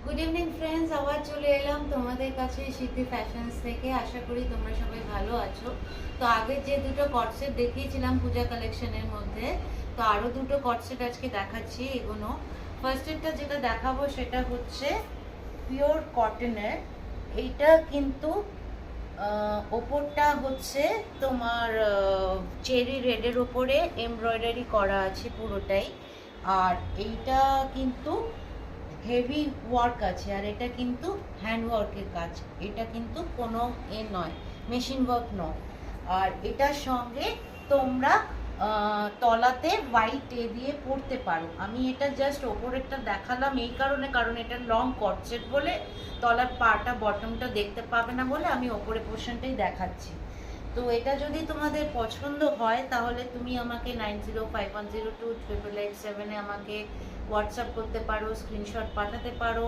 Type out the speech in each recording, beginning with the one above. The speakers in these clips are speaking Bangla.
গুড ইভিনিং ফ্রেন্ডস, আবার চলে এলাম তোমাদের কাছে সিদ্ধি ফ্যাশনস থেকে। আশা করি তোমরা সবাই ভালো আছো। তো আগে যে দুটো কটসেট দেখিয়েছিলাম পূজা কালেকশনের মধ্যে, তো আরও দুটো কটসেট আজকে দেখাচ্ছি। এগুলো ফার্স্টেরটা যেটা দেখাবো সেটা হচ্ছে পিওর কটনের। এইটা কিন্তু ওপরটা হচ্ছে তোমার চেরি রেডের ওপরে এমব্রয়ডারি করা আছে পুরোটাই। আর এইটা কিন্তু হেভি ওয়ার্ক আছে, আর এটা কিন্তু হ্যান্ড ওয়ার্কের কাজ। এটা কিন্তু কোনো নয়, মেশিন ওয়ার্ক নয়। আর এটার সঙ্গে তোমরা তলাতে হোয়াইট দিয়ে পরতে পারো। আমি এটা জাস্ট ওপরেরটা দেখালাম এই কারণে, কারণ এটা লং কটসেট বলে তলার পাটা বটমটা দেখতে পাবে না বলে আমি ওপরে পোর্শনটাই দেখাচ্ছি। তো এটা যদি তোমাদের পছন্দ হয় তাহলে তুমি আমাকে 9051028887 আমাকে হোয়াটসঅ্যাপ করতে পারো, স্ক্রিনশট পাঠাতে পারো,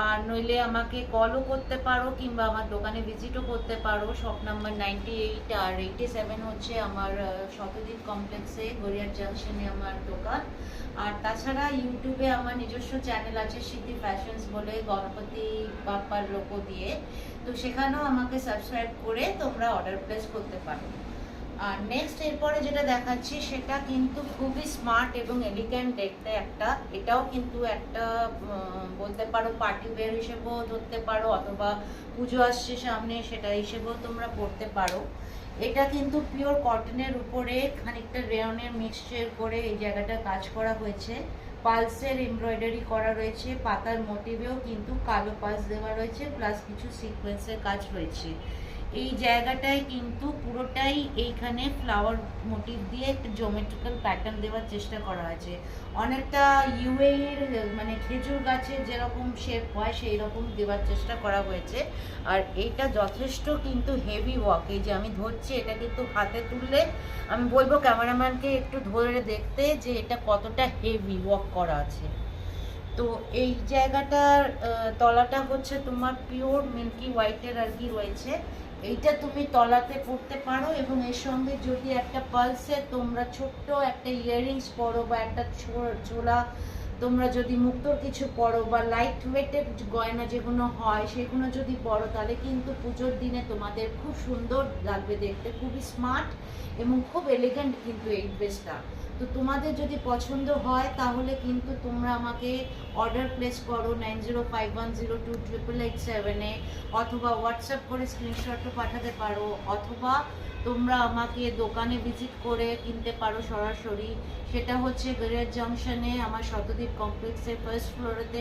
আর নইলে আমাকে কলও করতে পারো, কিংবা আমার দোকানে ভিজিটও করতে পারো। শপ নাম্বার 98 আর 87 হচ্ছে আমার শতদ্বীপ কমপ্লেক্সে গড়িয়ার জাংশনে আমার দোকান। আর তাছাড়া ইউটিউবে আমার নিজস্ব চ্যানেল আছে সিদ্ধি ফ্যাশনস বলে, গণপতি বাপ্পার লোগো দিয়ে। তো সেখানেও আমাকে সাবস্ক্রাইব করে তোমরা অর্ডার প্লেস করতে পারো। আর নেক্সট এরপরে যেটা দেখাচ্ছি সেটা কিন্তু খুবই স্মার্ট এবং এলিগ্যান্ট দেখতে একটা। এটাও কিন্তু একটা বলতে পারো পার্টি ওয়্যার হিসেবেও ধরতে পারো, অথবা পুজো আসছে সামনে সেটা হিসেবেও তোমরা পরতে পারো। এটা কিন্তু পিওর কটনের উপরে খানিকটা রেয়নের মিক্সচার করে এই জায়গাটা কাজ করা হয়েছে। পালসের এমব্রয়ডারি করা রয়েছে, পাতার মোটিভেও কিন্তু কালো পালস দেওয়া রয়েছে, প্লাস কিছু সিকোয়েন্সের কাজ রয়েছে। এই জায়গাটায় কিন্তু পুরোটাই এইখানে ফ্লাওয়ার মোটিভ দিয়ে একটা জিওমেট্রিক্যাল প্যাটার্ন দেওয়ার চেষ্টা করা হয়েছে। অনেকটা ইউএর মানে খেজুর গাছের যেরকম শেপ হয় সেই রকম দেওয়ার চেষ্টা করা হয়েছে। আর এইটা যথেষ্ট কিন্তু হেভি ওয়ার্ক। এই যে আমি ধরছি, এটা কিন্তু হাতে তুললে আমি বলবো ক্যামেরাম্যানকে একটু ধরে দেখতে যে এটা কতটা হেভি ওয়ার্ক করা আছে। তো এই জায়গাটার তলাটা হচ্ছে তোমার পিওর মিল্কি হোয়াইটের আর কি রয়েছে। এইটা তুমি তলাতে পরতে পারো, এবং এর সঙ্গে যদি একটা পালসে তোমরা ছোট্ট একটা ইয়াররিংস পরো, বা একটা ছোলা তোমরা যদি মুক্তোর কিছু পরো, বা লাইট ওয়েটের গয়না যেগুলো হয় সেগুলো যদি পরো, তাহলে কিন্তু পুজোর দিনে তোমাদের খুব সুন্দর লাগবে দেখতে, খুবই স্মার্ট এবং খুব এলিগেন্ট কিন্তু এই ড্রেসটা। তো তোমাদের যদি পছন্দ হয় তাহলে কিন্তু তোমরা আমাকে অর্ডার প্লেস করো 9051028887 অথবা হোয়াটসঅ্যাপ করে স্ক্রিনশটও পাঠাতে পারো, অথবা তোমরা আমাকে দোকানে ভিজিট করে কিনতে পারো সরাসরি। সেটা হচ্ছে গড়িয়ার জাংশনে আমার শতদ্বীপ কমপ্লেক্সের ফার্স্ট ফ্লোরেতে।